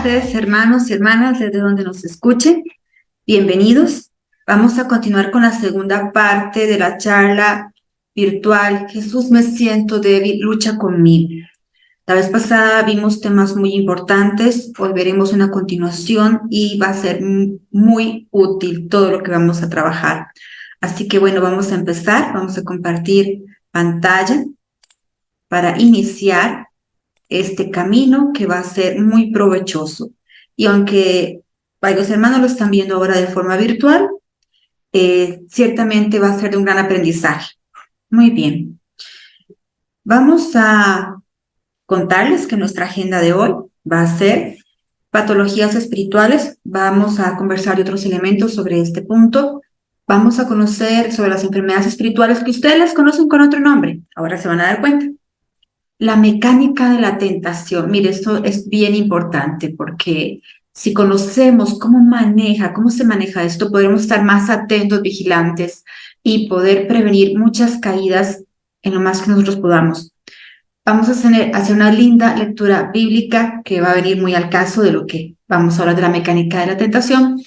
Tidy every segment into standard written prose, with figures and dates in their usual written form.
tardes, hermanos y hermanas, desde donde nos escuchen. Bienvenidos. Vamos a continuar con la segunda parte de la charla virtual. Jesús, me siento débil, lucha conmigo. La vez pasada vimos temas muy importantes, hoy veremos una continuación y va a ser muy útil todo lo que vamos a trabajar. Así que bueno, vamos a empezar, vamos a compartir pantalla para iniciar este camino que va a ser muy provechoso. Y aunque varios hermanos lo están viendo ahora de forma virtual, ciertamente va a ser de un gran aprendizaje. Muy bien. Vamos a contarles que nuestra agenda de hoy va a ser patologías espirituales. Vamos a conversar de otros elementos sobre este punto. Vamos a conocer sobre las enfermedades espirituales que ustedes las conocen con otro nombre. Ahora se van a dar cuenta. La mecánica de la tentación. Mire, esto es bien importante porque si conocemos cómo se maneja esto, podremos estar más atentos, vigilantes y poder prevenir muchas caídas en lo más que nosotros podamos. Vamos a hacer una linda lectura bíblica que va a venir muy al caso de lo que vamos a hablar de la mecánica de la tentación.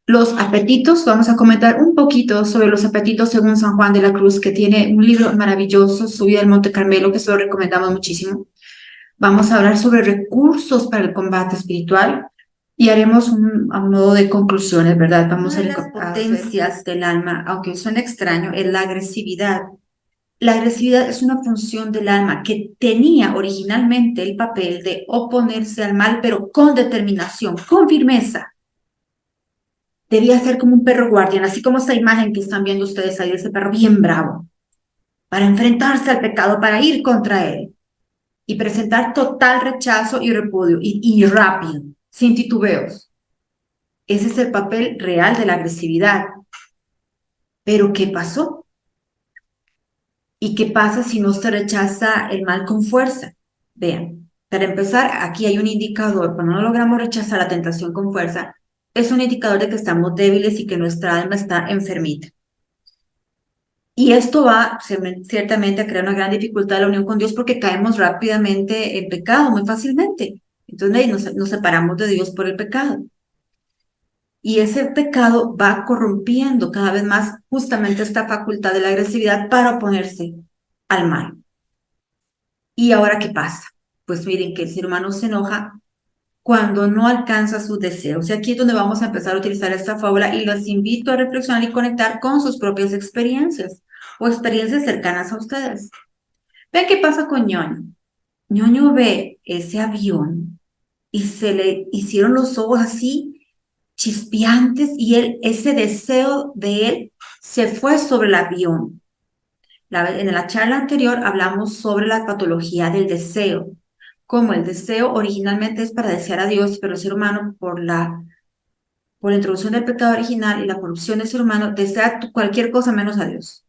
Los apetitos, vamos a comentar un poquito sobre los apetitos según San Juan de la Cruz, que tiene un libro maravilloso, Subida al Monte Carmelo, que se lo recomendamos muchísimo. Vamos a hablar sobre recursos para el combate espiritual y haremos a modo de conclusiones, ¿verdad? Vamos a ver las potencias del alma, aunque suene extraño, es la agresividad. La agresividad es una función del alma que tenía originalmente el papel de oponerse al mal, pero con determinación, con firmeza. Debía ser como un perro guardián, así como esa imagen que están viendo ustedes ahí, ese perro bien bravo, para enfrentarse al pecado, para ir contra él y presentar total rechazo y repudio, y rápido, sin titubeos. Ese es el papel real de la agresividad. Pero ¿qué pasó? ¿Y qué pasa si no se rechaza el mal con fuerza? Vean, para empezar, aquí hay un indicador. Cuando no logramos rechazar la tentación con fuerza, es un indicador de que estamos débiles y que nuestra alma está enfermita. Y esto va ciertamente a crear una gran dificultad de la unión con Dios porque caemos rápidamente en pecado, muy fácilmente. Entonces nos separamos de Dios por el pecado. Y ese pecado va corrompiendo cada vez más justamente esta facultad de la agresividad para oponerse al mal. ¿Y ahora qué pasa? Pues miren que el ser humano se enoja cuando no alcanza sus deseos. Y aquí es donde vamos a empezar a utilizar esta fábula y los invito a reflexionar y conectar con sus propias experiencias o experiencias cercanas a ustedes. Ven qué pasa con Ñoño. Ñoño ve ese avión y se le hicieron los ojos así chispeantes y ese deseo de él se fue sobre el avión. En la charla anterior hablamos sobre la patología del deseo, como el deseo originalmente es para desear a Dios, pero el ser humano por la introducción del pecado original y la corrupción del ser humano desea cualquier cosa menos a Dios.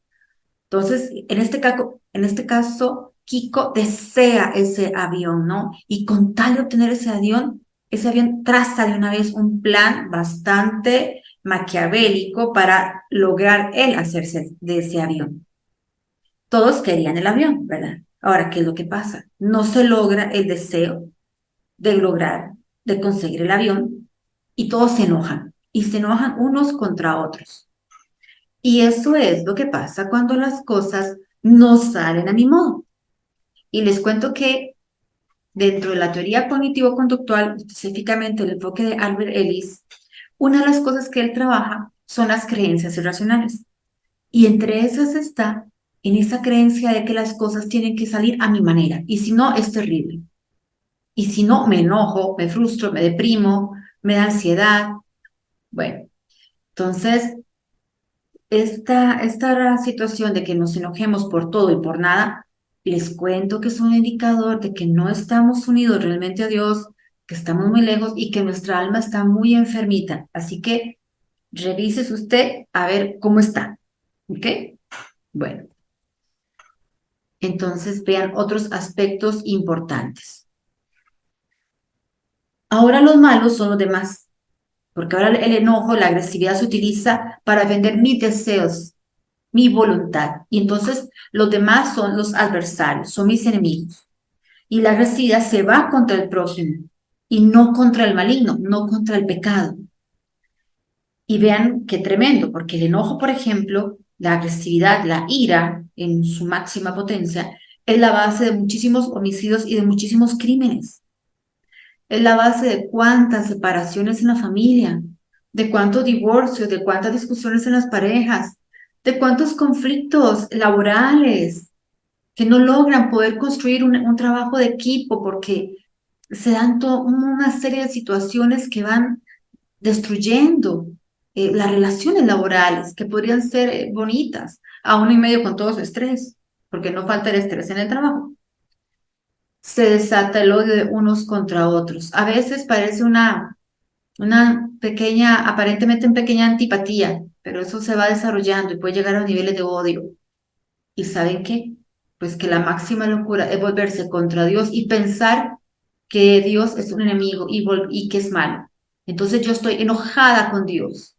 Entonces, en este caso, Kiko desea ese avión, ¿no? Y con tal de obtener ese avión traza de una vez un plan bastante maquiavélico para lograr él hacerse de ese avión. Todos querían el avión, ¿verdad? Ahora, ¿qué es lo que pasa? No se logra el deseo de conseguir el avión y todos se enojan y se enojan unos contra otros. Y eso es lo que pasa cuando las cosas no salen a mi modo. Y les cuento que dentro de la teoría cognitivo-conductual, específicamente el enfoque de Albert Ellis, una de las cosas que él trabaja son las creencias irracionales. Y entre esas está en esa creencia de que las cosas tienen que salir a mi manera. Y si no, es terrible. Y si no, me enojo, me frustro, me deprimo, me da ansiedad. Bueno, entonces, esta situación de que nos enojemos por todo y por nada, les cuento que es un indicador de que no estamos unidos realmente a Dios, que estamos muy lejos y que nuestra alma está muy enfermita. Así que revísese usted a ver cómo está. ¿Ok? Bueno, entonces vean otros aspectos importantes. Ahora los malos son los demás, porque ahora el enojo, la agresividad se utiliza para defender mis deseos, mi voluntad. Y entonces los demás son los adversarios, son mis enemigos. Y la agresividad se va contra el prójimo. y no contra el maligno, no contra el pecado. Y vean qué tremendo, porque el enojo, por ejemplo, la agresividad, la ira en su máxima potencia, es la base de muchísimos homicidios y de muchísimos crímenes. Es la base de cuántas separaciones en la familia, de cuántos divorcios, de cuántas discusiones en las parejas, de cuántos conflictos laborales que no logran poder construir un trabajo de equipo porque se dan una serie de situaciones que van destruyendo las relaciones laborales que podrían ser bonitas, a uno y medio con todo su estrés, porque no falta el estrés en el trabajo. Se desata el odio de unos contra otros. A veces parece una pequeña, aparentemente una pequeña antipatía, pero eso se va desarrollando y puede llegar a niveles de odio. ¿Y saben qué? Pues que la máxima locura es volverse contra Dios y pensar que Dios es un enemigo y que es malo. Entonces yo estoy enojada con Dios,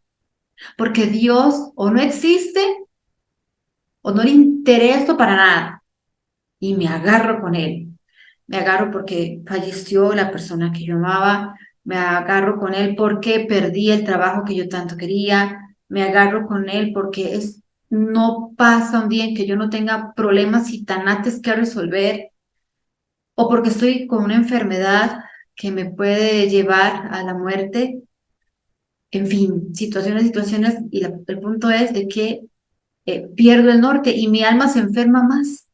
porque Dios o no existe o no le intereso para nada y me agarro con él. Me agarro porque falleció la persona que yo amaba, me agarro con él porque perdí el trabajo que yo tanto quería, me agarro con él porque no pasa un día en que yo no tenga problemas y tanates que resolver, o porque estoy con una enfermedad que me puede llevar a la muerte. En fin, situaciones, y el punto es de que pierdo el norte y mi alma se enferma más.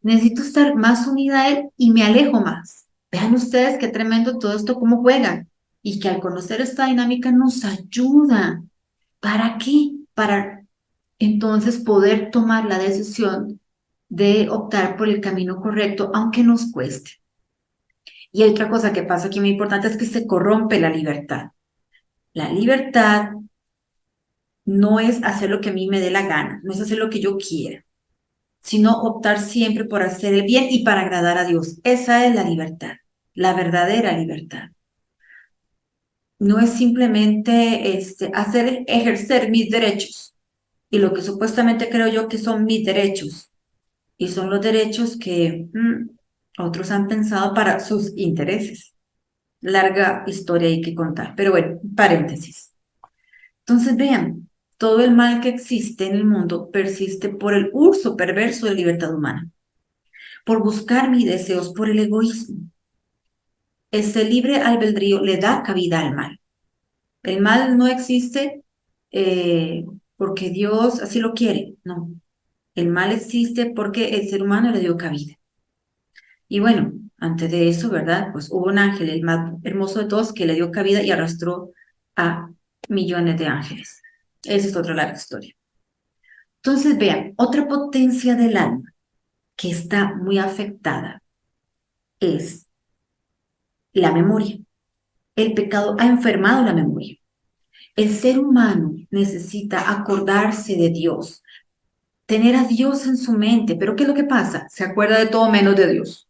Necesito estar más unida a Él y me alejo más. Vean ustedes qué tremendo todo esto, cómo juega. Y que al conocer esta dinámica nos ayuda. ¿Para qué? Para entonces poder tomar la decisión de optar por el camino correcto, aunque nos cueste. Y hay otra cosa que pasa aquí muy importante, es que se corrompe la libertad. La libertad no es hacer lo que a mí me dé la gana, no es hacer lo que yo quiera, sino optar siempre por hacer el bien y para agradar a Dios. Esa es la libertad, la verdadera libertad. No es simplemente ejercer mis derechos y lo que supuestamente creo yo que son mis derechos y son los derechos que otros han pensado para sus intereses. Larga historia hay que contar, pero bueno, paréntesis. Entonces vean, todo el mal que existe en el mundo persiste por el uso perverso de la libertad humana, por buscar mis deseos, por el egoísmo. Ese libre albedrío le da cabida al mal. El mal no existe porque Dios así lo quiere, no. El mal existe porque el ser humano le dio cabida. Y bueno, antes de eso, ¿verdad? Pues hubo un ángel, el más hermoso de todos, que le dio cabida y arrastró a millones de ángeles. Esa es otra larga historia. Entonces, vean, otra potencia del alma que está muy afectada es la memoria. El pecado ha enfermado la memoria. El ser humano necesita acordarse de Dios, tener a Dios en su mente, pero ¿qué es lo que pasa? Se acuerda de todo menos de Dios.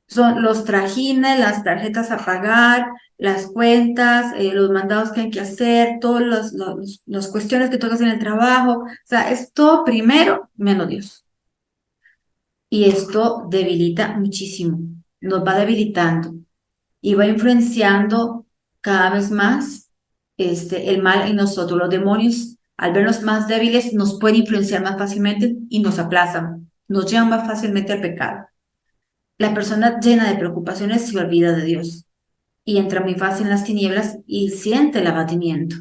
Son los trajines, las tarjetas a pagar, las cuentas, los mandados que hay que hacer, todas las cuestiones que tocas en el trabajo. O sea, es todo primero menos Dios. Y esto debilita muchísimo, nos va debilitando y va influenciando cada vez más el mal en nosotros. Los demonios, al vernos más débiles, nos pueden influenciar más fácilmente y nos aplazan, nos llevan más fácilmente al pecado. La persona llena de preocupaciones se olvida de Dios y entra muy fácil en las tinieblas y siente el abatimiento.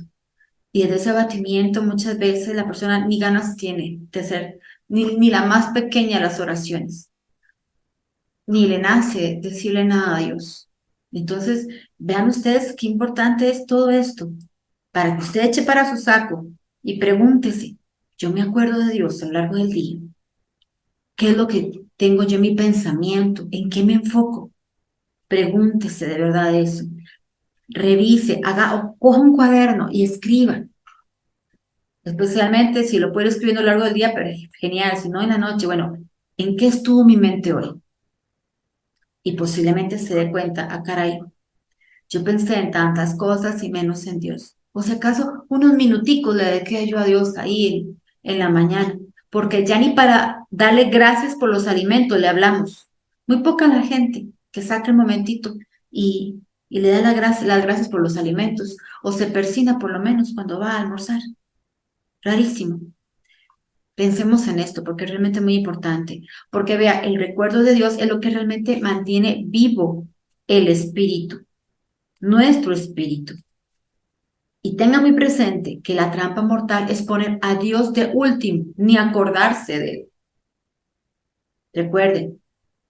Y desde ese abatimiento muchas veces la persona ni ganas tiene de hacer ni la más pequeña de las oraciones, ni le nace decirle nada a Dios. Entonces, vean ustedes qué importante es todo esto, para que usted eche para su saco y pregúntese, yo me acuerdo de Dios a lo largo del día, ¿qué es lo que tengo yo en mi pensamiento? ¿En qué me enfoco? Pregúntese de verdad eso. Revise, haga, o coja un cuaderno y escriba. Especialmente si lo puede escribir a lo largo del día, pero es genial, si no en la noche, bueno, ¿en qué estuvo mi mente hoy? Y posiblemente se dé cuenta, ah, caray, yo pensé en tantas cosas y menos en Dios. O si acaso unos minuticos le dediqué yo a Dios ahí en la mañana, porque ya ni para darle gracias por los alimentos le hablamos. Muy poca la gente que saca el momentito. y le da las gracias por los alimentos, o se persina por lo menos cuando va a almorzar. Rarísimo. Pensemos en esto porque es realmente muy importante, porque vea, el recuerdo de Dios es lo que realmente mantiene vivo el espíritu, nuestro espíritu. Y tenga muy presente que la trampa mortal es poner a Dios de último, ni acordarse de él. Recuerden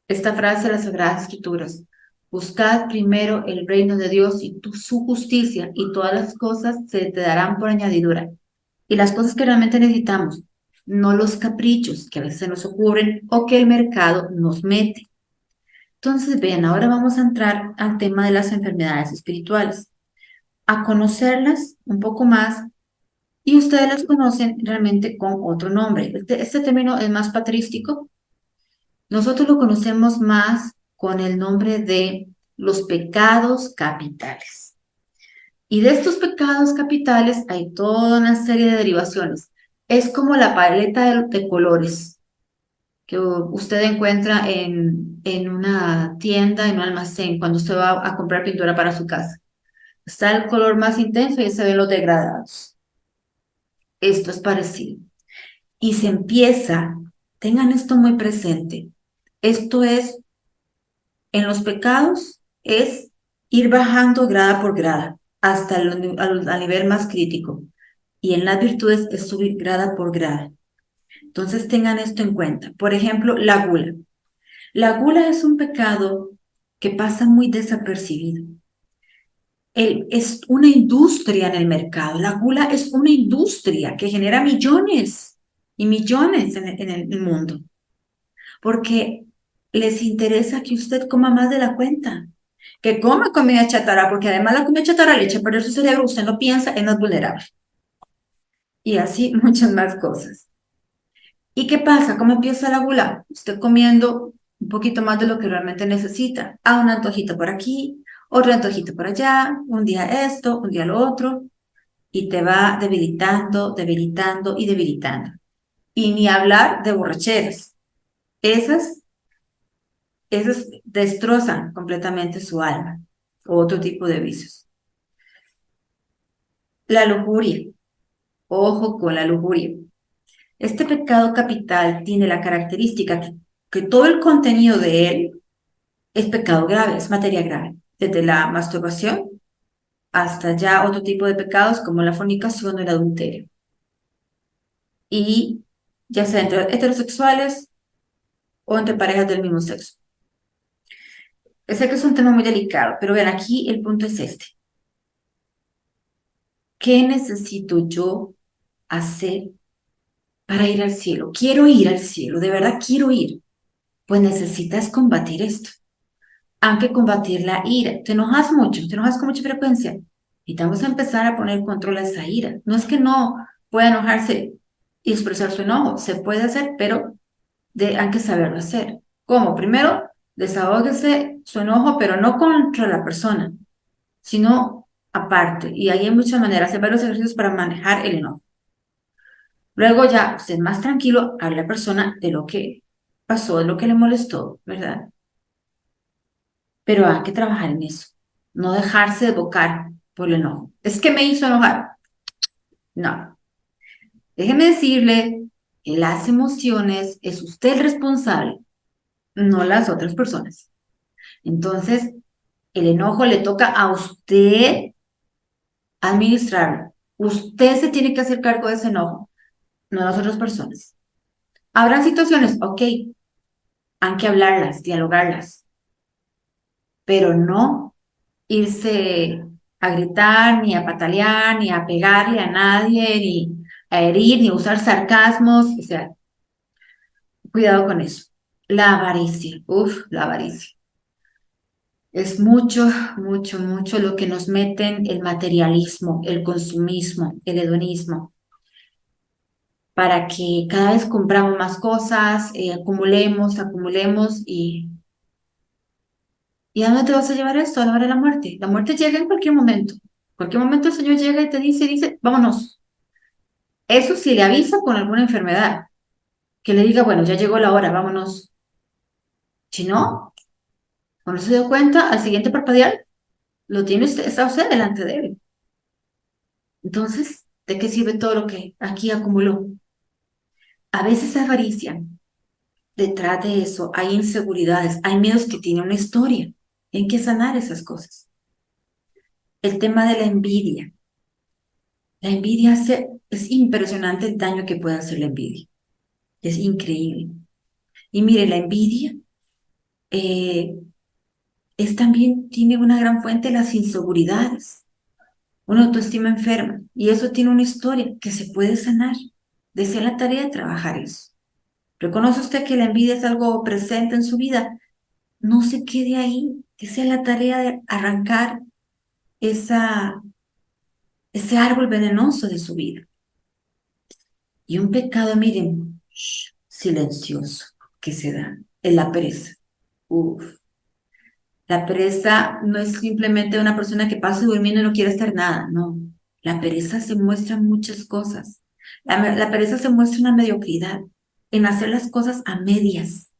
esta frase de las Sagradas Escrituras: buscad primero el reino de Dios y su justicia, y todas las cosas se te darán por añadidura. Y las cosas que realmente necesitamos, no los caprichos que a veces se nos ocurren o que el mercado nos mete. Entonces, vean, ahora vamos a entrar al tema de las enfermedades espirituales, a conocerlas un poco más, y ustedes las conocen realmente con otro nombre. Este término es más patrístico. Nosotros lo conocemos más con el nombre de los pecados capitales. Y de estos pecados capitales hay toda una serie de derivaciones. Es como la paleta de colores que usted encuentra en una tienda, en un almacén, cuando usted va a comprar pintura para su casa. Está el color más intenso y se ven los degradados. Esto es parecido. Y se empieza, tengan esto muy presente, esto es, en los pecados, es ir bajando grada por grada hasta al nivel más crítico. Y en las virtudes es subir grada por grada. Entonces tengan esto en cuenta. Por ejemplo, la gula. La gula es un pecado que pasa muy desapercibido. Es una industria en el mercado. La gula es una industria que genera millones y millones en el mundo, porque les interesa que usted coma más de la cuenta, que coma comida chatarra, porque además la comida chatarra le echa a perder su cerebro, usted no piensa, es más vulnerable. Y así muchas más cosas. ¿Y qué pasa? ¿Cómo empieza la gula? Usted comiendo un poquito más de lo que realmente necesita. Un antojito por aquí, otro antojito por allá, un día esto, un día lo otro, y te va debilitando, debilitando y debilitando. Y ni hablar de borracheras. Esas, esas destrozan completamente su alma, o otro tipo de vicios. La lujuria. Ojo con la lujuria. Este pecado capital tiene la característica que todo el contenido de él es pecado grave, es materia grave, desde la masturbación hasta ya otro tipo de pecados como la fornicación o el adulterio. Y ya sea entre heterosexuales o entre parejas del mismo sexo. Sé que es un tema muy delicado, pero vean, aquí el punto es este. ¿Qué necesito yo hacer para ir al cielo? Quiero ir al cielo, de verdad quiero ir. Pues necesitas combatir esto. Aunque combatir la ira. Te enojas mucho, te enojas con mucha frecuencia. Y vamos a empezar a poner control a esa ira. No es que no pueda enojarse y expresar su enojo, se puede hacer, pero hay que saberlo hacer. ¿Cómo? Primero, desahógese su enojo, pero no contra la persona, sino aparte. Y ahí hay muchas maneras, hay varios ejercicios para manejar el enojo. Luego ya, usted más tranquilo, habla a la persona de lo que pasó, de lo que le molestó, ¿verdad? Pero hay que trabajar en eso, no dejarse desbocar por el enojo. Es que me hizo enojar. No, déjeme decirle que las emociones es usted el responsable, no las otras personas. Entonces, el enojo le toca a usted administrarlo. Usted se tiene que hacer cargo de ese enojo, no las otras personas. Habrá situaciones, ok, hay que hablarlas, dialogarlas, pero no irse a gritar, ni a patalear, ni a pegarle a nadie, ni a herir, ni a usar sarcasmos. O sea, cuidado con eso. La avaricia, la avaricia. Es mucho, mucho, mucho lo que nos meten el materialismo, el consumismo, el hedonismo, para que cada vez compramos más cosas, acumulemos, acumulemos ¿y a dónde te vas a llevar esto a la hora de la muerte? La muerte llega en cualquier momento. En cualquier momento el Señor llega y te dice, vámonos. Eso sí le avisa con alguna enfermedad, que le diga, bueno, ya llegó la hora, vámonos. Si no, Cuando se dio cuenta, al siguiente parpadear, lo tiene usted, está usted delante de él. Entonces, ¿de qué sirve todo lo que aquí acumuló? A veces avaricia, detrás de eso hay inseguridades, hay miedos que tienen una historia. Hay que sanar esas cosas. El tema de la envidia. La envidia es impresionante el daño que puede hacer la envidia. Es increíble. Y mire, la envidia eh, es también, tiene una gran fuente de las inseguridades, una autoestima enferma. Y eso tiene una historia que se puede sanar. Desea la tarea de trabajar eso. ¿Reconoce usted que la envidia es algo presente en su vida? No se quede ahí. Desea la tarea de arrancar esa, ese árbol venenoso de su vida. Y un pecado, miren, silencioso que se da, es la pereza. Uf. La pereza no es simplemente una persona que pasa durmiendo y no quiere hacer nada, no. La pereza se muestra en muchas cosas. La pereza se muestra en la mediocridad, en hacer las cosas a medias.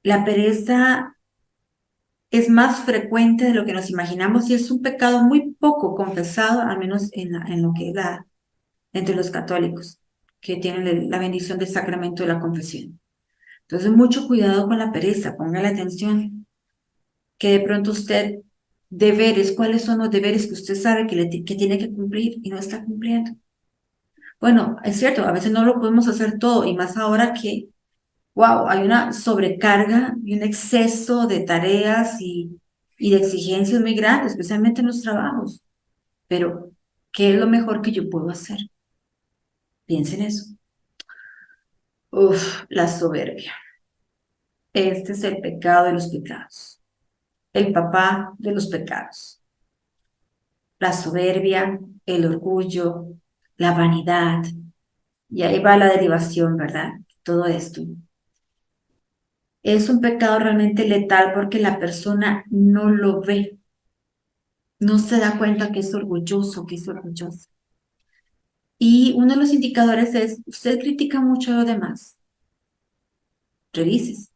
La pereza es más frecuente de lo que nos imaginamos y es un pecado muy poco confesado, al menos en lo que es entre los católicos, que tienen la bendición del sacramento de la confesión. Entonces, mucho cuidado con la pereza, póngale atención, que de pronto usted, deberes, ¿cuáles son los deberes que usted sabe que tiene que cumplir y no está cumpliendo? Bueno, es cierto, a veces no lo podemos hacer todo y más ahora que, wow, hay una sobrecarga y un exceso de tareas y de exigencias muy grandes, especialmente en los trabajos. Pero, ¿qué es lo mejor que yo puedo hacer? Piensen en eso. Uf, la soberbia. Este es el pecado de los pecados, el papá de los pecados. La soberbia, el orgullo, la vanidad. Y ahí va la derivación, ¿verdad? Todo esto. Es un pecado realmente letal porque la persona no lo ve, no se da cuenta que es orgulloso, que es orgulloso. Y uno de los indicadores es, usted critica mucho a los demás. Revises.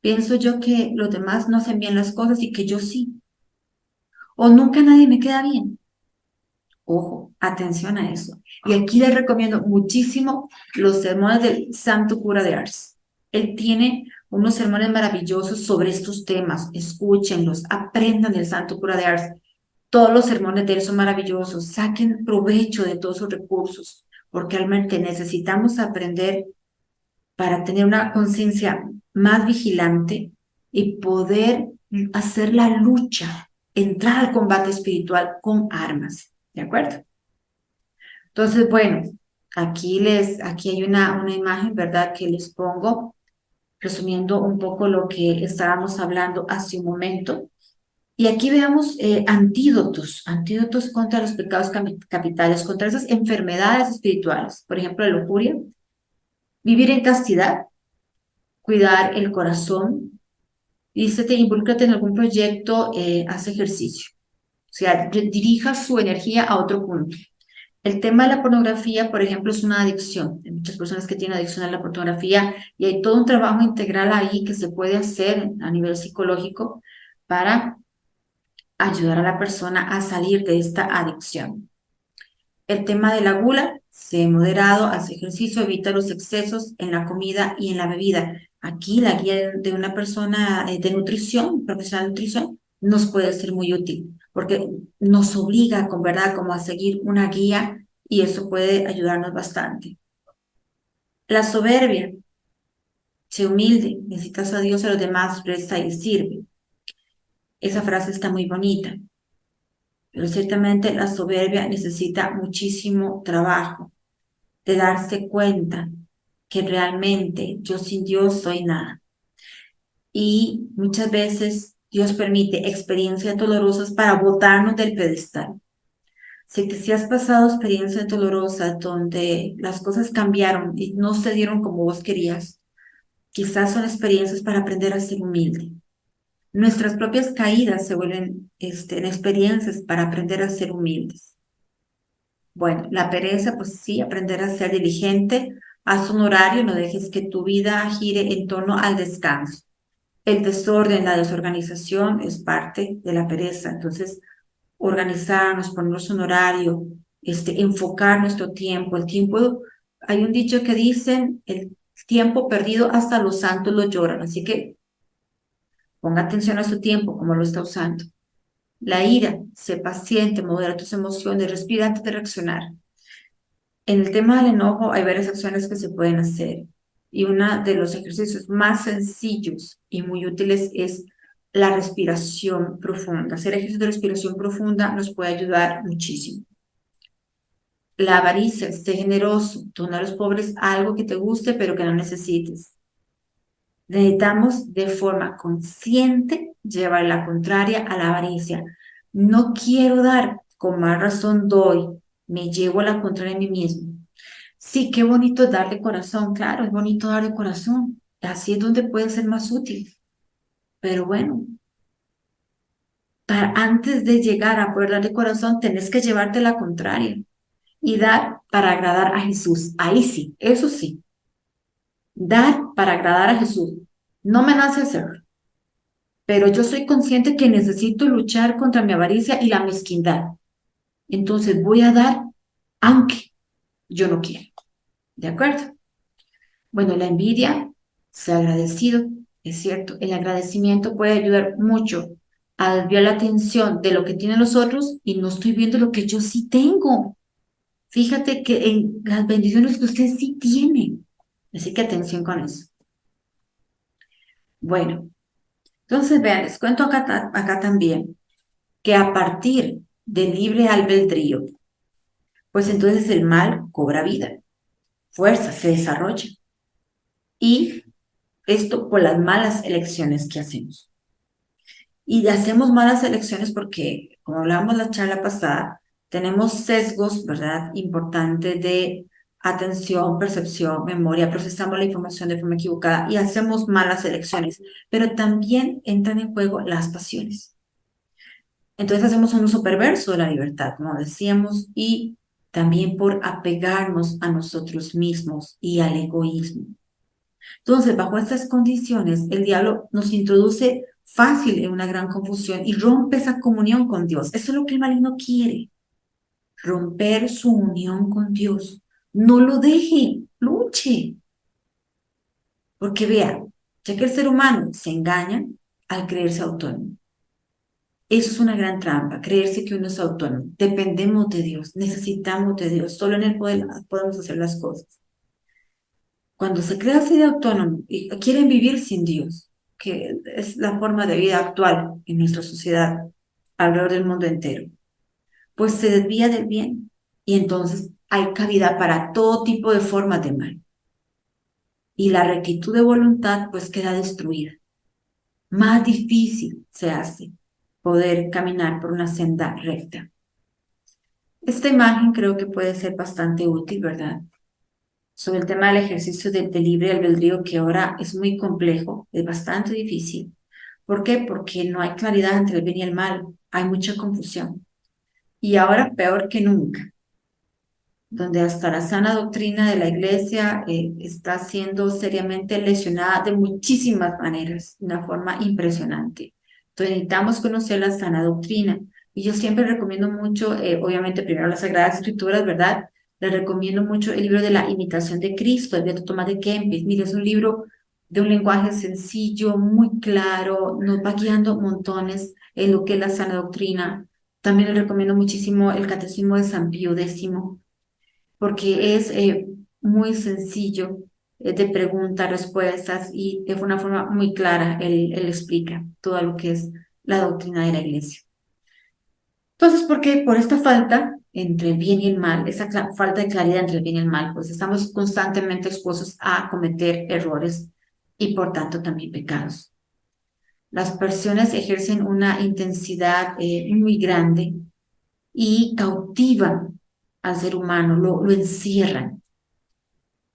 Pienso yo que los demás no hacen bien las cosas y que yo sí. O nunca nadie me queda bien. Ojo, atención a eso. Y aquí les recomiendo muchísimo los sermones del Santo Cura de Ars. Él tiene unos sermones maravillosos sobre estos temas. Escúchenlos, aprendan del Santo Cura de Ars. Todos los sermones de él son maravillosos. Saquen provecho de todos sus recursos, porque realmente necesitamos aprender para tener una conciencia más vigilante y poder hacer la lucha, entrar al combate espiritual con armas. ¿De acuerdo? Entonces, bueno, aquí hay una imagen, ¿verdad? Que les pongo, resumiendo un poco lo que estábamos hablando hace un momento. Y aquí veamos antídotos contra los pecados capitales, contra esas enfermedades espirituales. Por ejemplo, la lujuria, vivir en castidad, cuidar el corazón. Dícete, involúcrate en algún proyecto, haz ejercicio. O sea, dirija su energía a otro punto. El tema de la pornografía, por ejemplo, es una adicción. Hay muchas personas que tienen adicción a la pornografía y hay todo un trabajo integral ahí que se puede hacer a nivel psicológico para ayudar a la persona a salir de esta adicción. El tema de la gula, sé moderado, haz ejercicio, evita los excesos en la comida y en la bebida. Aquí la guía de una persona de nutrición, profesional de nutrición, nos puede ser muy útil porque nos obliga, con verdad, como a seguir una guía y eso puede ayudarnos bastante. La soberbia, sé humilde, necesitas a Dios, a los demás, presta y sirve. Esa frase está muy bonita, pero ciertamente la soberbia necesita muchísimo trabajo de darse cuenta que realmente yo sin Dios soy nada. Y muchas veces Dios permite experiencias dolorosas para botarnos del pedestal. Si has pasado experiencias dolorosas donde las cosas cambiaron y no se dieron como vos querías, quizás son experiencias para aprender a ser humilde. Nuestras propias caídas se vuelven en experiencias para aprender a ser humildes. Bueno, la pereza, pues sí, aprender a ser diligente, haz un horario, no dejes que tu vida gire en torno al descanso. El desorden, la desorganización es parte de la pereza. Entonces, organizarnos, ponernos un horario, enfocar nuestro tiempo. El tiempo, hay un dicho que dicen, el tiempo perdido hasta los santos lo lloran. Así que ponga atención a su tiempo, cómo lo está usando. La ira, sé paciente, modera tus emociones, respira antes de reaccionar. En el tema del enojo hay varias acciones que se pueden hacer y uno de los ejercicios más sencillos y muy útiles es la respiración profunda. Hacer ejercicio de respiración profunda nos puede ayudar muchísimo. La avaricia, sé generoso, dona a los pobres algo que te guste pero que no necesites. Necesitamos de forma consciente llevar la contraria a la avaricia. No quiero dar, con más razón doy, me llevo a la contraria a mí mismo. Sí, qué bonito es darle corazón, claro, es bonito darle corazón. Así es donde puede ser más útil. Pero bueno, antes de llegar a poder darle corazón, tenés que llevarte la contraria y dar para agradar a Jesús. Ahí sí, eso sí, dar para agradar a Jesús. No me nace hacerlo, pero yo soy consciente que necesito luchar contra mi avaricia y la mezquindad. Entonces voy a dar aunque yo no quiera. ¿De acuerdo? Bueno, la envidia, sea agradecido, es cierto. El agradecimiento puede ayudar mucho a desviar la atención de lo que tienen los otros y no estoy viendo lo que yo sí tengo. Fíjate que en las bendiciones que usted sí tiene. Así que atención con eso. Bueno, entonces vean, les cuento acá también que a partir del libre albedrío, pues entonces el mal cobra vida, fuerza, se desarrolla. Y esto por las malas elecciones que hacemos. Y hacemos malas elecciones porque, como hablábamos la charla pasada, tenemos sesgos, ¿verdad? Importantes de atención, percepción, memoria, procesamos la información de forma equivocada y hacemos malas elecciones, pero también entran en juego las pasiones. Entonces hacemos un uso perverso de la libertad, como decíamos, y también por apegarnos a nosotros mismos y al egoísmo. Entonces, bajo estas condiciones, el diablo nos introduce fácil en una gran confusión y rompe esa comunión con Dios. Eso es lo que el maligno quiere, romper su unión con Dios. No lo deje, luche. Porque vea, ya que el ser humano se engaña al creerse autónomo. Eso es una gran trampa, creerse que uno es autónomo. Dependemos de Dios, necesitamos de Dios. Solo en Él podemos hacer las cosas. Cuando se crea así de autónomo y quieren vivir sin Dios, que es la forma de vida actual en nuestra sociedad, alrededor del mundo entero, pues se desvía del bien y entonces hay cabida para todo tipo de formas de mal. Y la rectitud de voluntad pues queda destruida. Más difícil se hace poder caminar por una senda recta. Esta imagen creo que puede ser bastante útil, ¿verdad? Sobre el tema del ejercicio de libre albedrío, que ahora es muy complejo, es bastante difícil. ¿Por qué? Porque no hay claridad entre el bien y el mal, hay mucha confusión. Y ahora peor que nunca, donde hasta la sana doctrina de la iglesia está siendo seriamente lesionada de muchísimas maneras, de una forma impresionante. Entonces necesitamos conocer la sana doctrina. Y yo siempre recomiendo mucho, obviamente primero las Sagradas Escrituras, ¿verdad? Les recomiendo mucho el libro de la Imitación de Cristo, de Beato Tomás de Kempis. Mire, es un libro de un lenguaje sencillo, muy claro, nos va guiando montones en lo que es la sana doctrina. También les recomiendo muchísimo el Catecismo de San Pío X, porque es muy sencillo, de preguntas, respuestas y de una forma muy clara él explica todo lo que es la doctrina de la iglesia. Entonces, ¿por qué? Por esta falta entre el bien y el mal, esa falta de claridad entre el bien y el mal, pues estamos constantemente expuestos a cometer errores y por tanto también pecados. Las pasiones ejercen una intensidad muy grande y cautivan al ser humano, lo encierran.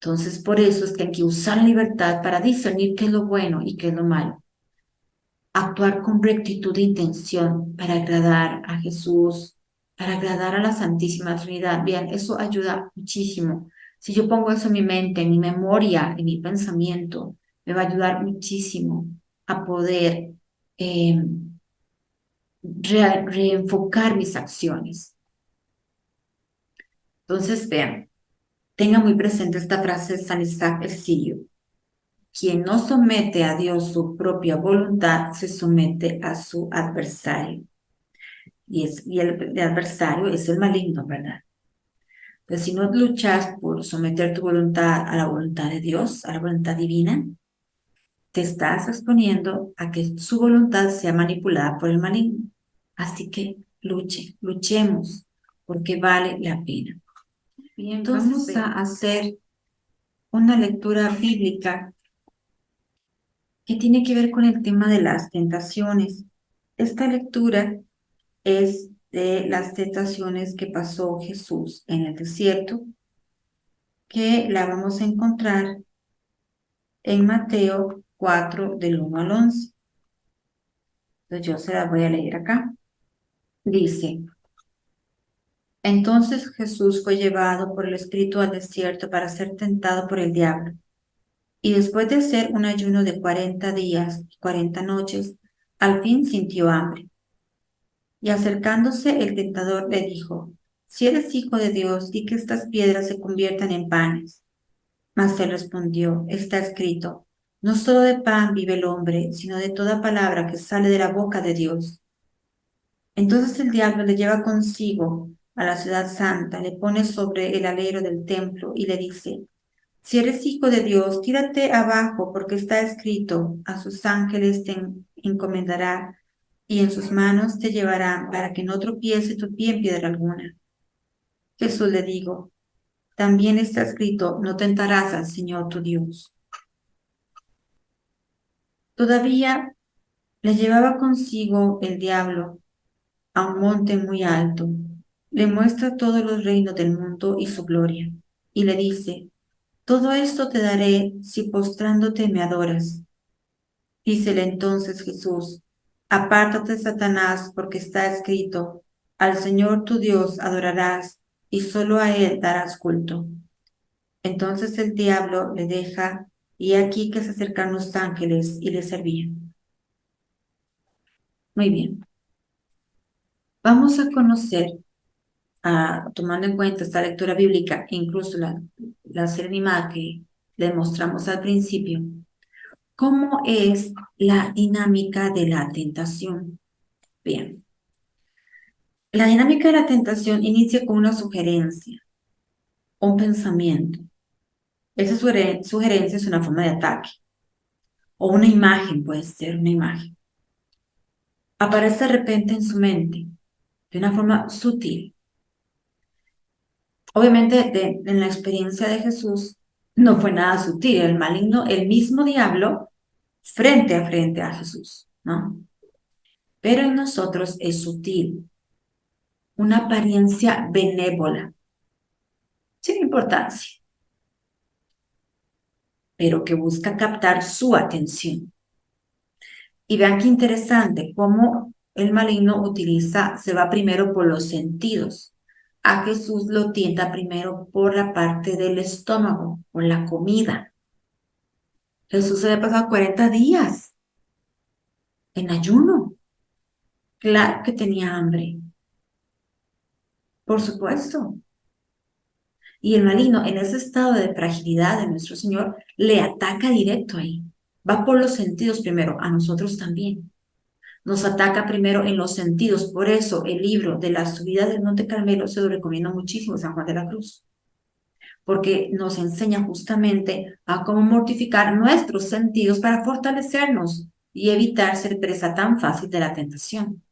Entonces, por eso es que hay que usar la libertad para discernir qué es lo bueno y qué es lo malo. Actuar con rectitud de intención para agradar a Jesús, para agradar a la Santísima Trinidad. Bien, eso ayuda muchísimo. Si yo pongo eso en mi mente, en mi memoria, en mi pensamiento, me va a ayudar muchísimo a poder reenfocar mis acciones. Entonces, vean, tenga muy presente esta frase de San Isaac el Sirio. Quien no somete a Dios su propia voluntad, se somete a su adversario. Y el adversario es el maligno, ¿verdad? Entonces, si no luchas por someter tu voluntad a la voluntad de Dios, a la voluntad divina, te estás exponiendo a que su voluntad sea manipulada por el maligno. Así que luchemos, porque vale la pena. Bien, entonces vamos a hacer una lectura bíblica que tiene que ver con el tema de las tentaciones. Esta lectura es de las tentaciones que pasó Jesús en el desierto, que la vamos a encontrar en Mateo 4, del 1 al 11. Entonces yo se la voy a leer acá. Dice: Entonces Jesús fue llevado por el Espíritu al desierto para ser tentado por el diablo. Y después de hacer un ayuno de 40 días y 40 noches, al fin sintió hambre. Y acercándose el tentador le dijo: Si eres hijo de Dios, di que estas piedras se conviertan en panes. Mas él respondió: Está escrito, no solo de pan vive el hombre, sino de toda palabra que sale de la boca de Dios. Entonces el diablo le lleva consigo a la ciudad santa, le pone sobre el alero del templo y le dice: Si eres hijo de Dios, tírate abajo, porque está escrito, a sus ángeles te encomendará, y en sus manos te llevarán para que no tropiece tu pie en piedra alguna. Jesús le dijo: También está escrito, no tentarás al Señor tu Dios. Todavía le llevaba consigo el diablo a un monte muy alto. Le muestra todos los reinos del mundo y su gloria, y le dice: Todo esto te daré si postrándote me adoras. Dícele entonces Jesús: Apártate, Satanás, porque está escrito, al Señor tu Dios adorarás, y solo a Él darás culto. Entonces el diablo le deja, y aquí que se acercan los ángeles y le servían. Muy bien. Vamos a conocer, tomando en cuenta esta lectura bíblica, e incluso la serie animada que le mostramos al principio, cómo es la dinámica de la tentación. Bien. La dinámica de la tentación inicia con una sugerencia, un pensamiento. Esa sugerencia es una forma de ataque, o una imagen, puede ser una imagen. Aparece de repente en su mente, de una forma sutil. Obviamente, en la experiencia de Jesús, no fue nada sutil. El maligno, el mismo diablo, frente a Jesús, ¿no? Pero en nosotros es sutil, una apariencia benévola, sin importancia, pero que busca captar su atención. Y vean qué interesante, cómo el maligno se va primero por los sentidos. A Jesús lo tienta primero por la parte del estómago, por la comida. Jesús se había pasado 40 días en ayuno. Claro que tenía hambre, por supuesto. Y el maligno, en ese estado de fragilidad de nuestro Señor, le ataca directo ahí. Va por los sentidos primero, a nosotros también. Nos ataca primero en los sentidos. Por eso el libro de la subida del Monte Carmelo se lo recomiendo muchísimo, San Juan de la Cruz, porque nos enseña justamente a cómo mortificar nuestros sentidos para fortalecernos y evitar ser presa tan fácil de la tentación.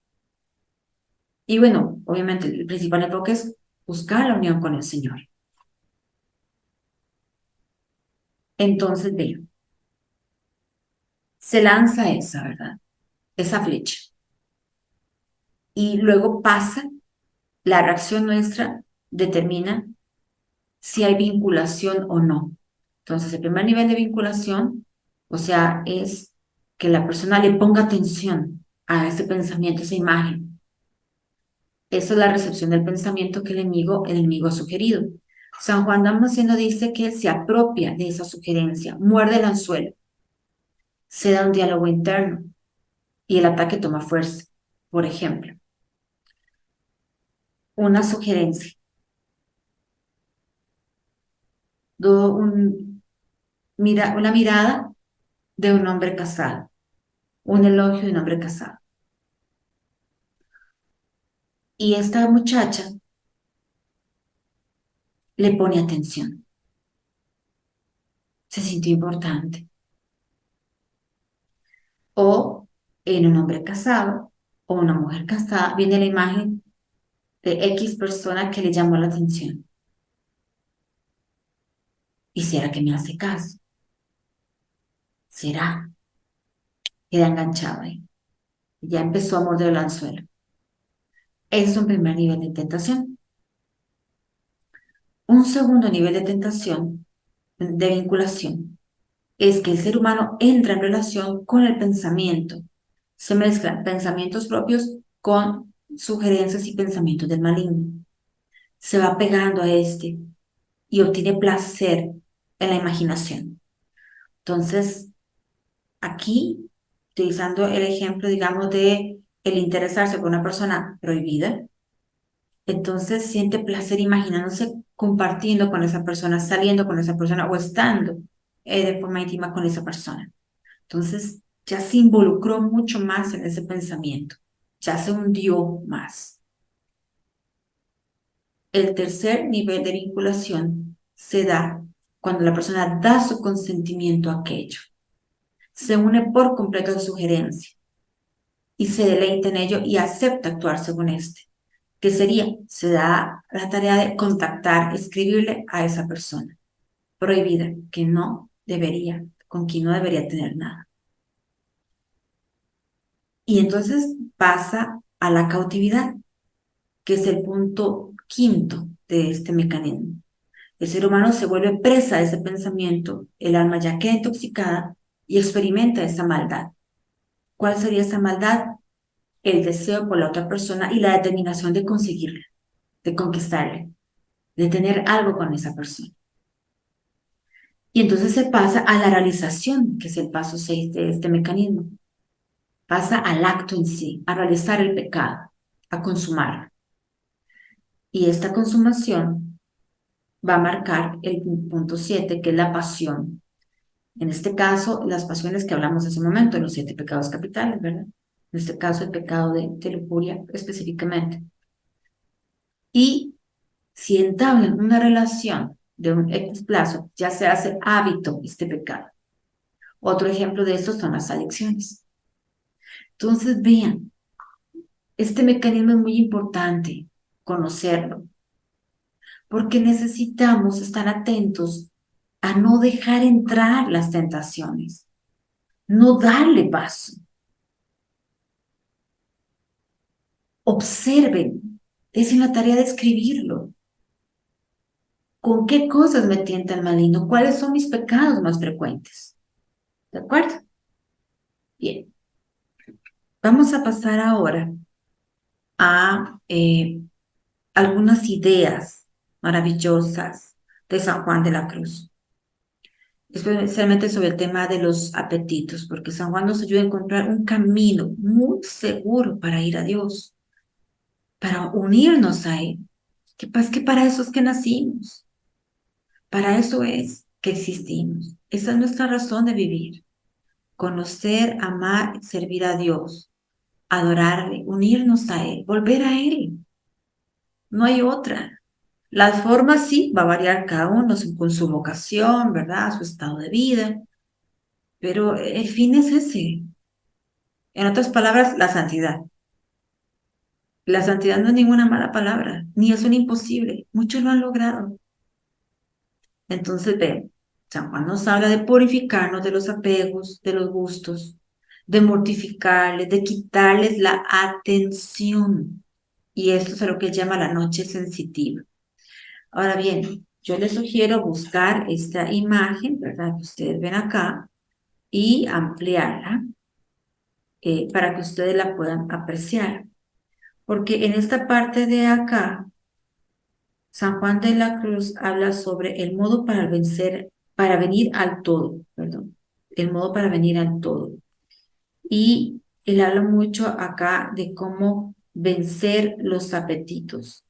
Y bueno, obviamente el principal enfoque es buscar la unión con el Señor. Entonces, vean, se lanza esa, ¿verdad? Esa flecha. Y luego pasa, la reacción nuestra determina si hay vinculación o no. Entonces, el primer nivel de vinculación, o sea, es que la persona le ponga atención a ese pensamiento, esa imagen. Esa es la recepción del pensamiento que el enemigo ha sugerido. San Juan Damasceno dice que él se apropia de esa sugerencia, muerde el anzuelo. se da un diálogo interno y el ataque toma fuerza. Por ejemplo, una sugerencia, una mirada de un hombre casado, un elogio de un hombre casado. Y esta muchacha le pone atención, se sintió importante. O en un hombre casado o una mujer casada viene la imagen de X persona que le llamó la atención. ¿Y será que me hace caso? ¿Será? Queda enganchado ahí. Ya empezó a morder el anzuelo. Ese es un primer nivel de tentación. Un segundo nivel de tentación, de vinculación, es que el ser humano entra en relación con el pensamiento. Se mezclan pensamientos propios con sugerencias y pensamientos del maligno. Se va pegando a este y obtiene placer en la imaginación. Entonces, aquí, utilizando el ejemplo, digamos, de el interesarse por una persona prohibida, entonces siente placer imaginándose compartiendo con esa persona, saliendo con esa persona o estando de forma íntima con esa persona. Entonces, ya se involucró mucho más en ese pensamiento, ya se hundió más. El tercer nivel de vinculación se da cuando la persona da su consentimiento a aquello, se une por completo a su sugerencia y se deleita en ello y acepta actuar según este. ¿Qué sería? Se da la tarea de contactar, escribirle a esa persona prohibida, que no debería, con quien no debería tener nada. Y entonces pasa a la cautividad, que es el punto quinto de este mecanismo. El ser humano se vuelve presa de ese pensamiento, el alma ya queda intoxicada y experimenta esa maldad. ¿Cuál sería esa maldad? El deseo por la otra persona y la determinación de conseguirla, de conquistarla, de tener algo con esa persona. Y entonces se pasa a la realización, que es el paso 6 de este mecanismo. Pasa al acto en sí, a realizar el pecado, a consumar. Y esta consumación va a marcar el punto 7, que es la pasión. En este caso, las pasiones que hablamos hace un momento, los 7 pecados capitales, ¿verdad? En este caso, el pecado de lujuria específicamente. Y si entablan una relación de un X plazo, ya se hace hábito este pecado. Otro ejemplo de esto son las adicciones. Entonces, vean, este mecanismo es muy importante conocerlo, porque necesitamos estar atentos a no dejar entrar las tentaciones, no darle paso. Observen, es la tarea de escribirlo. ¿Con qué cosas me tienta el maligno? ¿Cuáles son mis pecados más frecuentes? ¿De acuerdo? Bien, vamos a pasar ahora a algunas ideas maravillosas de San Juan de la Cruz, especialmente sobre el tema de los apetitos, porque San Juan nos ayuda a encontrar un camino muy seguro para ir a Dios, para unirnos a Él. Que para eso es que nacimos, para eso es que existimos. Esa es nuestra razón de vivir: conocer, amar, servir a Dios, adorarle, unirnos a Él, volver a Él. No hay otra. Las formas sí, va a variar cada uno con su vocación, ¿verdad? Su estado de vida, pero el fin es ese. En otras palabras, la santidad. La santidad no es ninguna mala palabra, ni es un imposible. Muchos lo han logrado. Entonces, ven, San Juan nos habla de purificarnos de los apegos, de los gustos, de mortificarles, de quitarles la atención. Y esto es lo que él llama la noche sensitiva. Ahora bien, yo les sugiero buscar esta imagen, ¿verdad? Que ustedes ven acá y ampliarla para que ustedes la puedan apreciar. Porque en esta parte de acá, San Juan de la Cruz habla sobre el modo para vencer, para venir al todo, perdón. el modo para venir al todo. Y él habla mucho acá de cómo vencer los apetitos.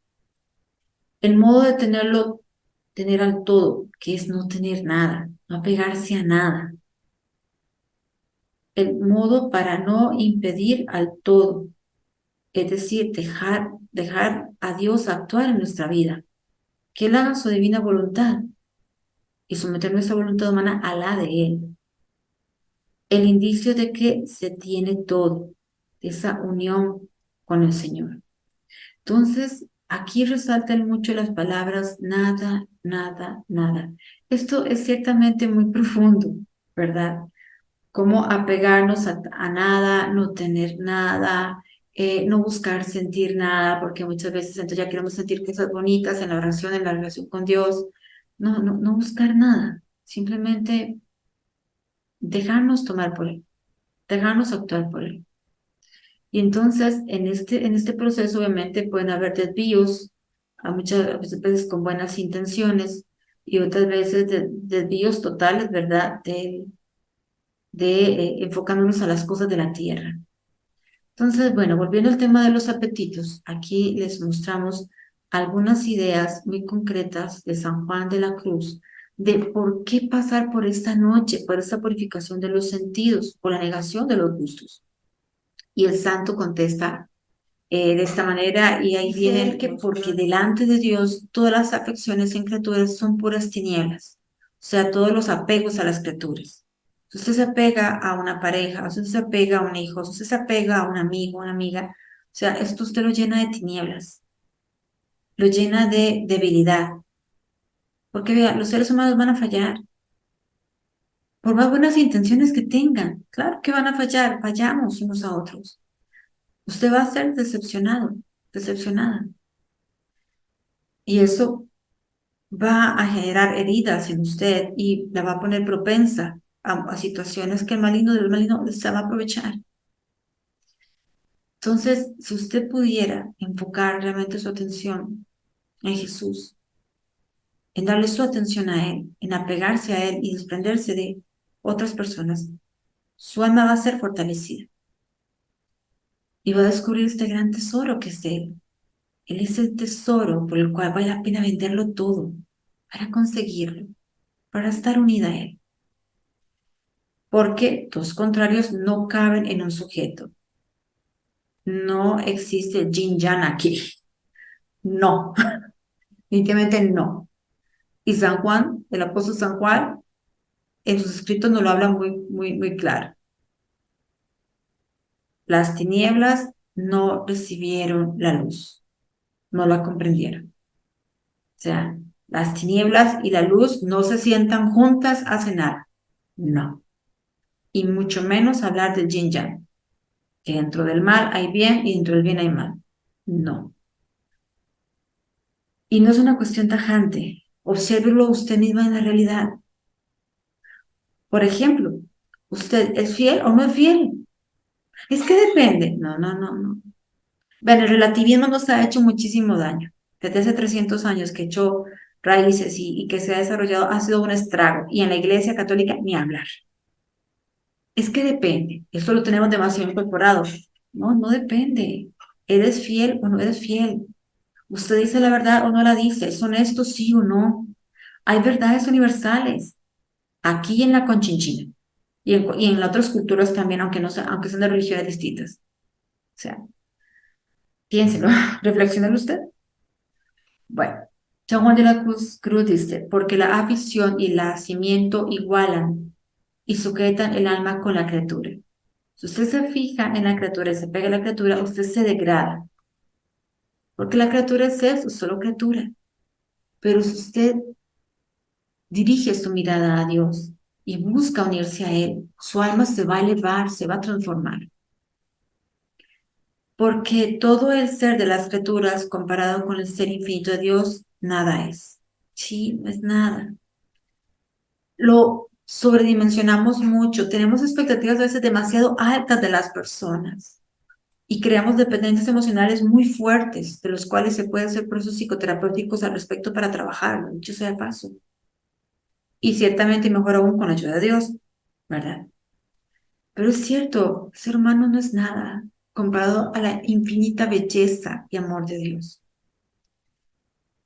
El modo de tener al todo, que es no tener nada, no apegarse a nada. El modo para no impedir al todo, es decir, dejar a Dios actuar en nuestra vida, que Él haga su divina voluntad y someter nuestra voluntad humana a la de Él. El indicio de que se tiene todo, de esa unión con el Señor. Entonces, aquí resaltan mucho las palabras nada, nada, nada. Esto es ciertamente muy profundo, ¿verdad? Cómo apegarnos a nada, no tener nada, no buscar sentir nada, porque muchas veces entonces ya queremos sentir cosas bonitas en la relación con Dios. No, no, no buscar nada, simplemente dejarnos tomar por Él, dejarnos actuar por Él. Y entonces, en este proceso, obviamente, pueden haber desvíos, a muchas veces con buenas intenciones, y otras veces desvíos totales, ¿verdad? De enfocándonos a las cosas de la tierra. Entonces, bueno, volviendo al tema de los apetitos, aquí les mostramos algunas ideas muy concretas de San Juan de la Cruz de por qué pasar por esta noche, por esta purificación de los sentidos, por la negación de los gustos. Y el santo contesta de esta manera, y ahí viene el que porque delante de Dios todas las afecciones en criaturas son puras tinieblas, o sea, todos los apegos a las criaturas. Si usted se apega a una pareja, si usted se apega a un hijo, si usted se apega a un amigo, una amiga, o sea, esto usted lo llena de tinieblas, lo llena de debilidad, porque vea, los seres humanos van a fallar, por más buenas intenciones que tengan, claro que van a fallar, fallamos unos a otros. Usted va a ser decepcionado, decepcionada. Y eso va a generar heridas en usted y la va a poner propensa a situaciones que el maligno se va a aprovechar. Entonces, si usted pudiera enfocar realmente su atención en Jesús, en darle su atención a Él, en apegarse a Él y desprenderse de otras personas, su alma va a ser fortalecida y va a descubrir este gran tesoro que es Él. Él es el tesoro por el cual vale la pena venderlo todo para conseguirlo, para estar unida a Él. Porque dos contrarios no caben en un sujeto. No existe yin-yang aquí. No, definitivamente no. Y San Juan, el apóstol San Juan, en sus escritos nos lo habla muy claro. Las tinieblas no recibieron la luz, no la comprendieron. O sea, las tinieblas y la luz no se sientan juntas a cenar. No. Y mucho menos hablar del yin-yang, que dentro del mal hay bien y dentro del bien hay mal. No. Y no es una cuestión tajante. Obsérvelo usted misma en la realidad. Por ejemplo, ¿usted es fiel o no es fiel? Es que depende. No, no, no, no. Bueno, el relativismo nos ha hecho muchísimo daño. Desde hace 300 años que echó raíces y que se ha desarrollado, ha sido un estrago. Y en la Iglesia Católica ni hablar. Es que depende. Eso lo tenemos demasiado incorporado. No, no depende. ¿Eres fiel o no eres fiel? ¿Usted dice la verdad o no la dice? ¿Es honesto sí o no? Hay verdades universales, aquí en la Conchinchina y en otras culturas también, aunque, no, aunque son de religiones distintas. O sea, piénselo, reflexiónelo usted. Bueno, San Juan de la Cruz dice, porque la afición y el nacimiento igualan y sujetan el alma con la criatura. Si usted se fija en la criatura y se pega a la criatura, usted se degrada, porque la criatura es eso, solo criatura. Pero si usted dirige su mirada a Dios y busca unirse a Él, su alma se va a elevar, se va a transformar. Porque todo el ser de las criaturas comparado con el ser infinito de Dios, nada es. Sí, no es nada. Lo sobredimensionamos mucho, tenemos expectativas a veces demasiado altas de las personas y creamos dependencias emocionales muy fuertes, de los cuales se pueden hacer procesos psicoterapéuticos al respecto para trabajarlo, dicho sea de paso. Y ciertamente mejor aún con la ayuda de Dios. ¿verdad? Pero es cierto, el ser humano no es nada comparado a la infinita belleza y amor de Dios.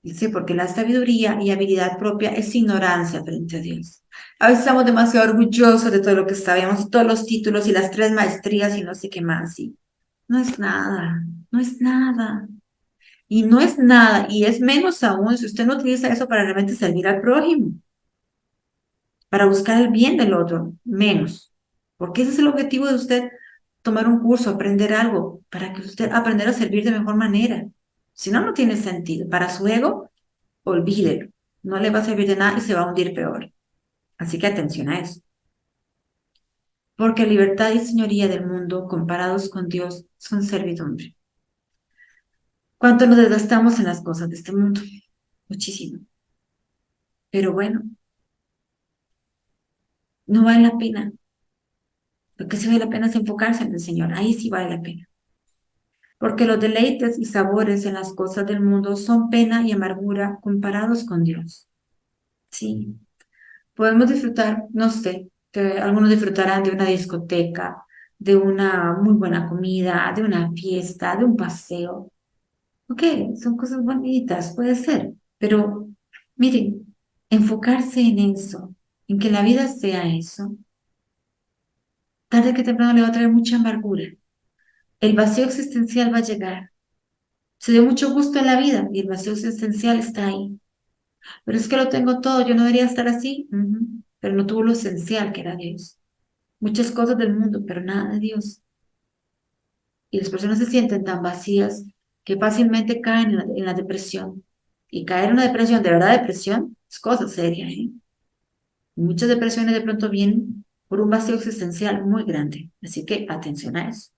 Dice, porque la sabiduría y habilidad propia es ignorancia frente a Dios. A veces estamos demasiado orgullosos de todo lo que sabemos, todos los títulos y las 3 maestrías y no sé qué más. Y no es nada, no es nada. Y no es nada, y es menos aún si usted no utiliza eso para realmente servir al prójimo, para buscar el bien del otro, menos. Porque ese es el objetivo de usted tomar un curso, aprender algo, para que usted aprenda a servir de mejor manera. Si no, no tiene sentido. Para su ego, olvídelo. No le va a servir de nada y se va a hundir peor. Así que atención a eso. Porque libertad y señoría del mundo, comparados con Dios, son servidumbre. ¿Cuánto nos desgastamos en las cosas de este mundo? Muchísimo. Pero bueno, no vale la pena. Lo que sí vale la pena es enfocarse en el Señor. Ahí sí vale la pena. Porque los deleites y sabores en las cosas del mundo son pena y amargura comparados con Dios. Sí, podemos disfrutar, no sé, que algunos disfrutarán de una discoteca, de una muy buena comida, de una fiesta, de un paseo. Ok, son cosas bonitas, puede ser, pero miren, enfocarse en eso, en que la vida sea eso, tarde que temprano le va a traer mucha amargura. El vacío existencial va a llegar. Se dio mucho gusto en la vida y el vacío existencial está ahí. Pero es que lo tengo todo, yo no debería estar así. Ujú. Pero no tuvo lo esencial que era Dios. Muchas cosas del mundo, pero nada de Dios. Y las personas se sienten tan vacías que fácilmente caen en la depresión. Y caer en una depresión, de verdad depresión, es cosa seria, ¿eh? Muchas depresiones de pronto vienen por un vacío existencial muy grande. Así que atención a eso.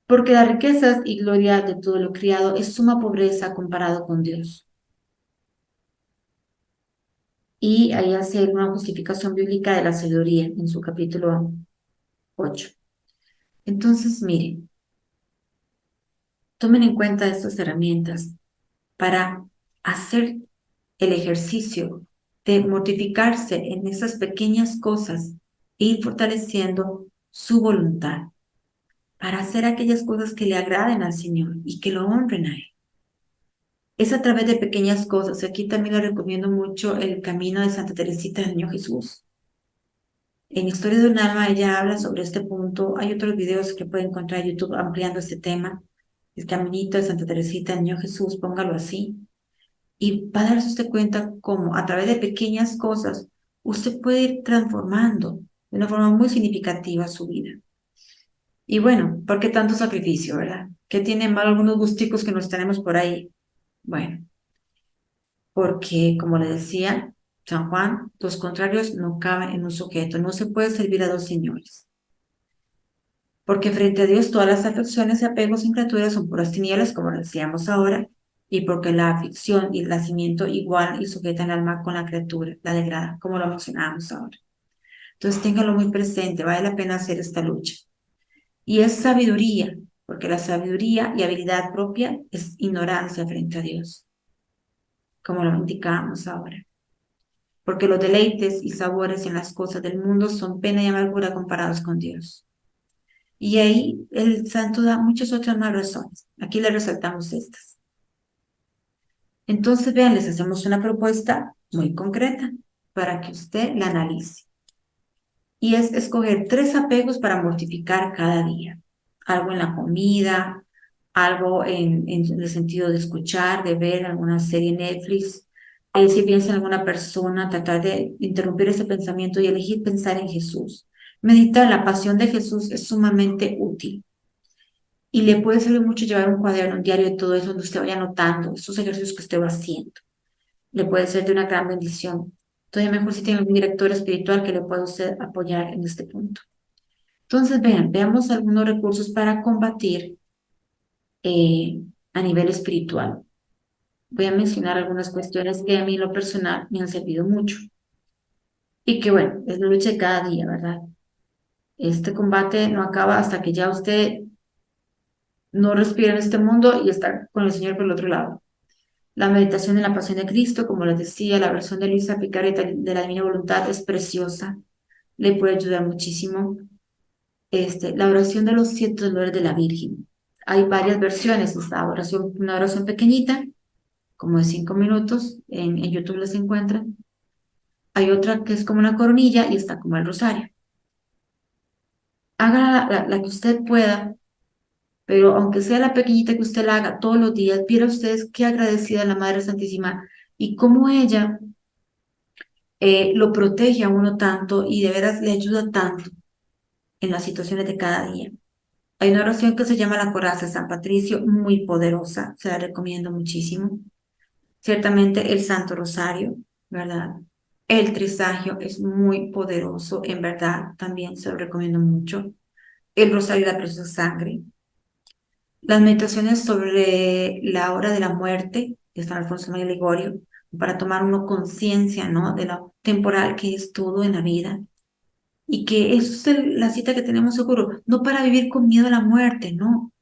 Porque las riquezas y gloria de todo lo criado es suma pobreza comparado con Dios. Y ahí hace una justificación bíblica de la sabiduría en su capítulo 8. Entonces, miren, tomen en cuenta estas herramientas para hacer el ejercicio de mortificarse en esas pequeñas cosas e ir fortaleciendo su voluntad para hacer aquellas cosas que le agraden al Señor y que lo honren a Él. Es a través de pequeñas cosas. Aquí también le recomiendo mucho el camino de Santa Teresita del Niño Jesús. En Historia de un alma ella habla sobre este punto. Hay otros videos que pueden encontrar en YouTube ampliando este tema. El caminito de Santa Teresita del Niño Jesús, póngalo así. Y va a darse usted cuenta cómo a través de pequeñas cosas usted puede ir transformando de una forma muy significativa su vida. Y bueno, ¿por qué tanto sacrificio, verdad? ¿Qué tienen mal algunos gusticos que nos tenemos por ahí? Bueno, porque como le decía San Juan, los contrarios no caben en un sujeto, no se puede servir a dos señores. Porque frente a Dios todas las afecciones y apegos sin criaturas son puras tinieblas, como decíamos ahora, y porque la aflicción y el nacimiento igual y sujetan al alma con la criatura, la degrada, como lo mencionábamos ahora. Entonces téngalo muy presente, vale la pena hacer esta lucha. Y es sabiduría, porque la sabiduría y habilidad propia es ignorancia frente a Dios, como lo indicábamos ahora. Porque los deleites y sabores en las cosas del mundo son pena y amargura comparados con Dios. Y ahí el santo da muchas otras más razones. Aquí le resaltamos estas. Entonces, vean, les hacemos una propuesta muy concreta para que usted la analice. Y es escoger 3 apegos para mortificar cada día. Algo en la comida, algo en el sentido de escuchar, de ver alguna serie Netflix. Si piensa en alguna persona, tratar de interrumpir ese pensamiento y elegir pensar en Jesús. Meditar la pasión de Jesús es sumamente útil. Y le puede servir mucho llevar un cuaderno, un diario de todo eso, donde usted vaya anotando estos ejercicios que usted va haciendo. Le puede ser de una gran bendición. Todavía mejor si tiene un director espiritual que le pueda usted apoyar en este punto. Entonces, veamos algunos recursos para combatir a nivel espiritual. Voy a mencionar algunas cuestiones que a mí en lo personal me han servido mucho. Y que bueno, es la lucha de cada día, ¿verdad? Este combate no acaba hasta que ya usted no respira en este mundo y está con el Señor por el otro lado. La meditación en la pasión de Cristo, como les decía, la versión de Luisa Picareta de la Divina Voluntad es preciosa. le puede ayudar muchísimo la oración de los 7 dolores de la Virgen. Hay varias versiones, esta oración, una oración pequeñita, como de 5 minutos, en YouTube las encuentran. Hay otra que es como una coronilla y está como el rosario. Haga la que usted pueda, pero aunque sea la pequeñita que usted la haga todos los días, viera ustedes qué agradecida es la Madre Santísima y cómo ella lo protege a uno tanto y de veras le ayuda tanto en las situaciones de cada día. Hay una oración que se llama la Coraza de San Patricio, muy poderosa, se la recomiendo muchísimo. Ciertamente el Santo Rosario, ¿verdad? El Trisagio es muy poderoso, en verdad, también se lo recomiendo mucho. El Rosario de la Preciosa Sangre. Las meditaciones sobre la hora de la muerte de San Alfonso María Ligorio, para tomar uno conciencia, ¿no? De lo temporal que es todo en la vida y que es la cita que tenemos seguro, no para vivir con miedo a la muerte, no,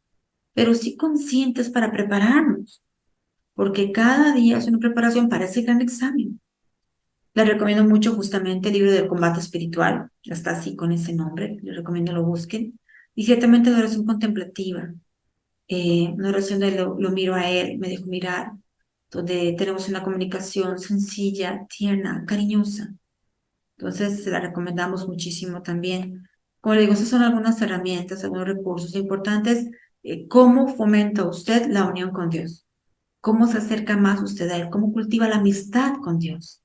pero sí conscientes para prepararnos, porque cada día es una preparación para ese gran examen. Les recomiendo mucho justamente el libro del combate espiritual, está así con ese nombre, les recomiendo lo busquen, y ciertamente la oración contemplativa, una oración de lo miro a él, me dejo mirar, donde tenemos una comunicación sencilla, tierna, cariñosa. Entonces, se la recomendamos muchísimo también. Como le digo, esas son algunas herramientas, algunos recursos importantes. ¿Cómo fomenta usted la unión con Dios? ¿Cómo se acerca más usted a Él? ¿Cómo cultiva la amistad con Dios?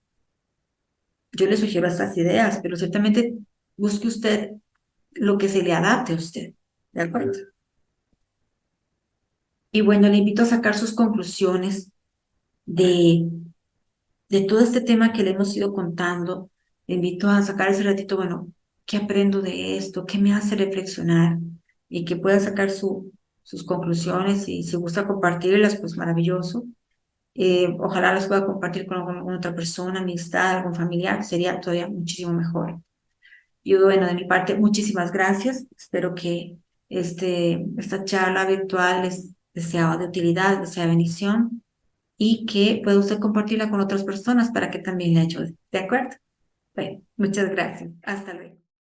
Yo le sugiero estas ideas, pero ciertamente busque usted lo que se le adapte a usted. ¿De acuerdo? Y bueno, le invito a sacar sus conclusiones de, de todo este tema que le hemos ido contando. Le invito a sacar ese ratito, bueno, ¿qué aprendo de esto? ¿Qué me hace reflexionar? Y que pueda sacar sus conclusiones y si gusta compartirlas, pues maravilloso. Ojalá las pueda compartir con alguna otra persona, amistad, algún familiar, sería todavía muchísimo mejor. Yo, bueno, de mi parte, muchísimas gracias. Espero que esta charla virtual les sea de utilidad, les sea bendición y que pueda usted compartirla con otras personas para que también le ayude. ¿De acuerdo? Bueno, muchas gracias. Hasta luego.